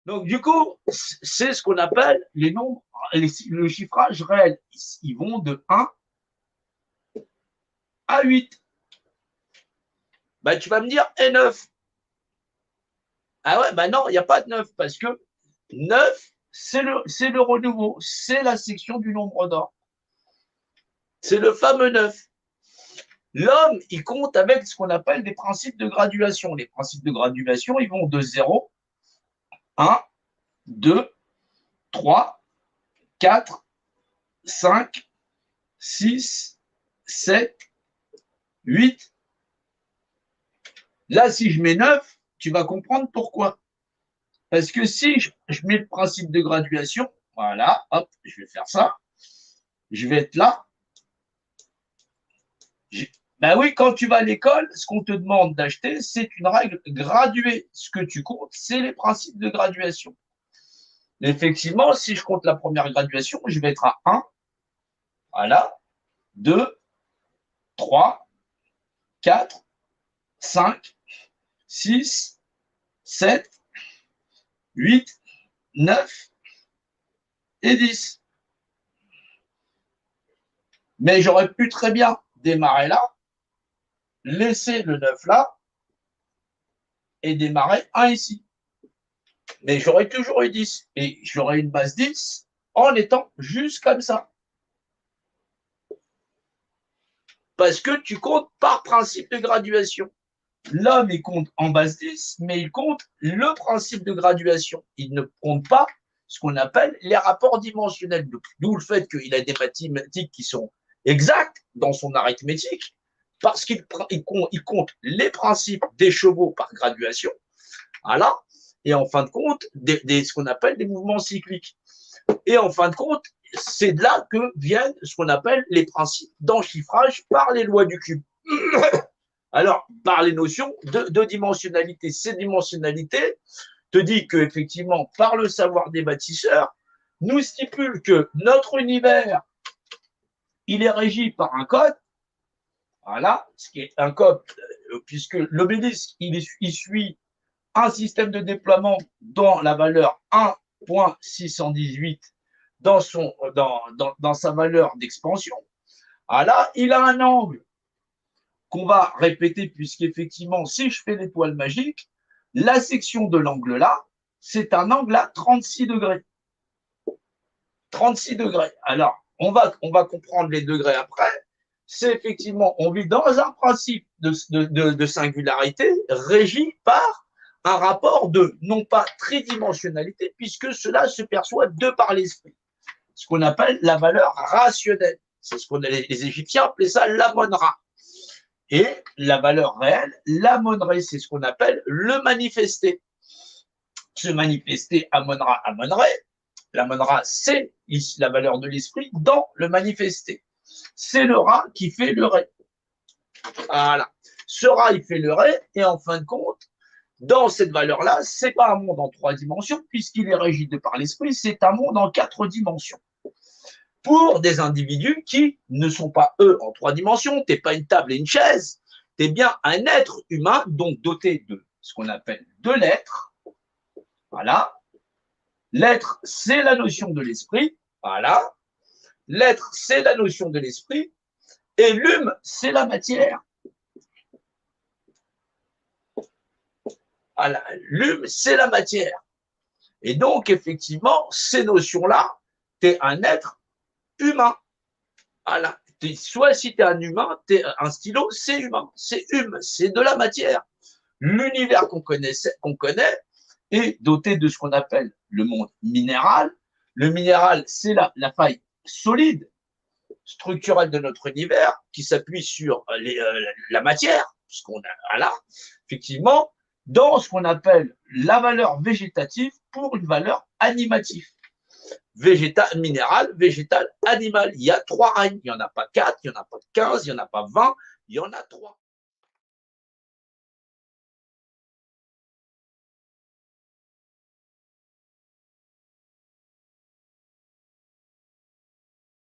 Donc, du coup, c'est ce qu'on appelle les nombres, le chiffrage réel. Ils vont de 1 à 8. Bah, tu vas me dire, et 9. Ah ouais, bah non, il n'y a pas de 9 parce que 9, c'est le renouveau, c'est la section du nombre d'or. C'est le fameux 9. L'homme, il compte avec ce qu'on appelle des principes de graduation. Les principes de graduation, ils vont de 0, 1, 2, 3, 4, 5, 6, 7, 8. Là, si je mets 9, tu vas comprendre pourquoi. Parce que si je mets le principe de graduation, voilà, hop, je vais faire ça. Je vais être là. Ben oui, quand tu vas à l'école, ce qu'on te demande d'acheter, c'est une règle graduée. Ce que tu comptes, c'est les principes de graduation. Effectivement, si je compte la première graduation, je vais être à 1, voilà, 2, 3, 4, 5, 6, 7, 8, 9 et 10. Mais j'aurais pu très bien démarrer là, laisser le 9 là et démarrer 1 ici. Mais j'aurais toujours eu 10 et j'aurais une base 10 en étant juste comme ça. Parce que tu comptes par principe de graduation. L'homme, il compte en base 10, mais il compte le principe de graduation. Il ne compte pas ce qu'on appelle les rapports dimensionnels. D'où le fait qu'il a des mathématiques qui sont exactes dans son arithmétique, parce qu'il compte les principes des chevaux par graduation, voilà, et en fin de compte, ce qu'on appelle des mouvements cycliques. Et en fin de compte, c'est de là que viennent ce qu'on appelle les principes d'enchiffrage par les lois du cube. Alors, par les notions de dimensionnalité. Ces dimensionnalités te dit qu'effectivement, par le savoir des bâtisseurs, nous stipule que notre univers, il est régi par un code, voilà, ce qui est un code, puisque l'obélisque, il suit un système de déploiement dans la valeur 1.618 dans sa valeur d'expansion. Voilà, il a un angle qu'on va répéter, puisqu'effectivement, si je fais l'étoile magique, la section de l'angle là, c'est un angle à 36 degrés. 36 degrés. Alors, on va comprendre les degrés après. C'est effectivement, on vit dans un principe de singularité régi par un rapport de, non pas tridimensionnalité, puisque cela se perçoit de par l'esprit. Ce qu'on appelle la valeur rationnelle. C'est ce qu'on les Égyptiens appelaient ça l'Amon-Ra. Et la valeur réelle, l'Amon-Ré, c'est ce qu'on appelle le manifesté. Se manifester Amon-Ra, Amon-Ré. L'Amon-Ra, c'est la valeur de l'esprit dans le manifesté. C'est le Ra qui fait le Ré. Voilà. Ce Ra, il fait le Ré, et en fin de compte, dans cette valeur-là, c'est pas un monde en 3 dimensions, puisqu'il est régi de par l'esprit, c'est un monde en 4 dimensions. Pour des individus qui ne sont pas, eux, en 3 dimensions, t'es pas une table et une chaise, t'es bien un être humain, donc doté de ce qu'on appelle de l'être. Voilà. L'être, c'est la notion de l'esprit. Voilà. L'être, c'est la notion de l'esprit. Et l'hume, c'est la matière. Voilà. L'hume, c'est la matière. Et donc, effectivement, ces notions-là, tu es un être humain. Voilà. Soit si tu es un humain, tu es un stylo, c'est humain. C'est hume, c'est de la matière. L'univers qu'on connaît est doté de ce qu'on appelle le monde minéral. Le minéral, c'est la faille solide, structurelle de notre univers, qui s'appuie sur la matière, puisqu'on a là, effectivement, dans ce qu'on appelle la valeur végétative pour une valeur animative. Végétal, minéral, végétal, animal. Il y a 3 règnes. Il n'y en a pas 4, il n'y en a pas 15, il n'y en a pas 20, il y en a 3.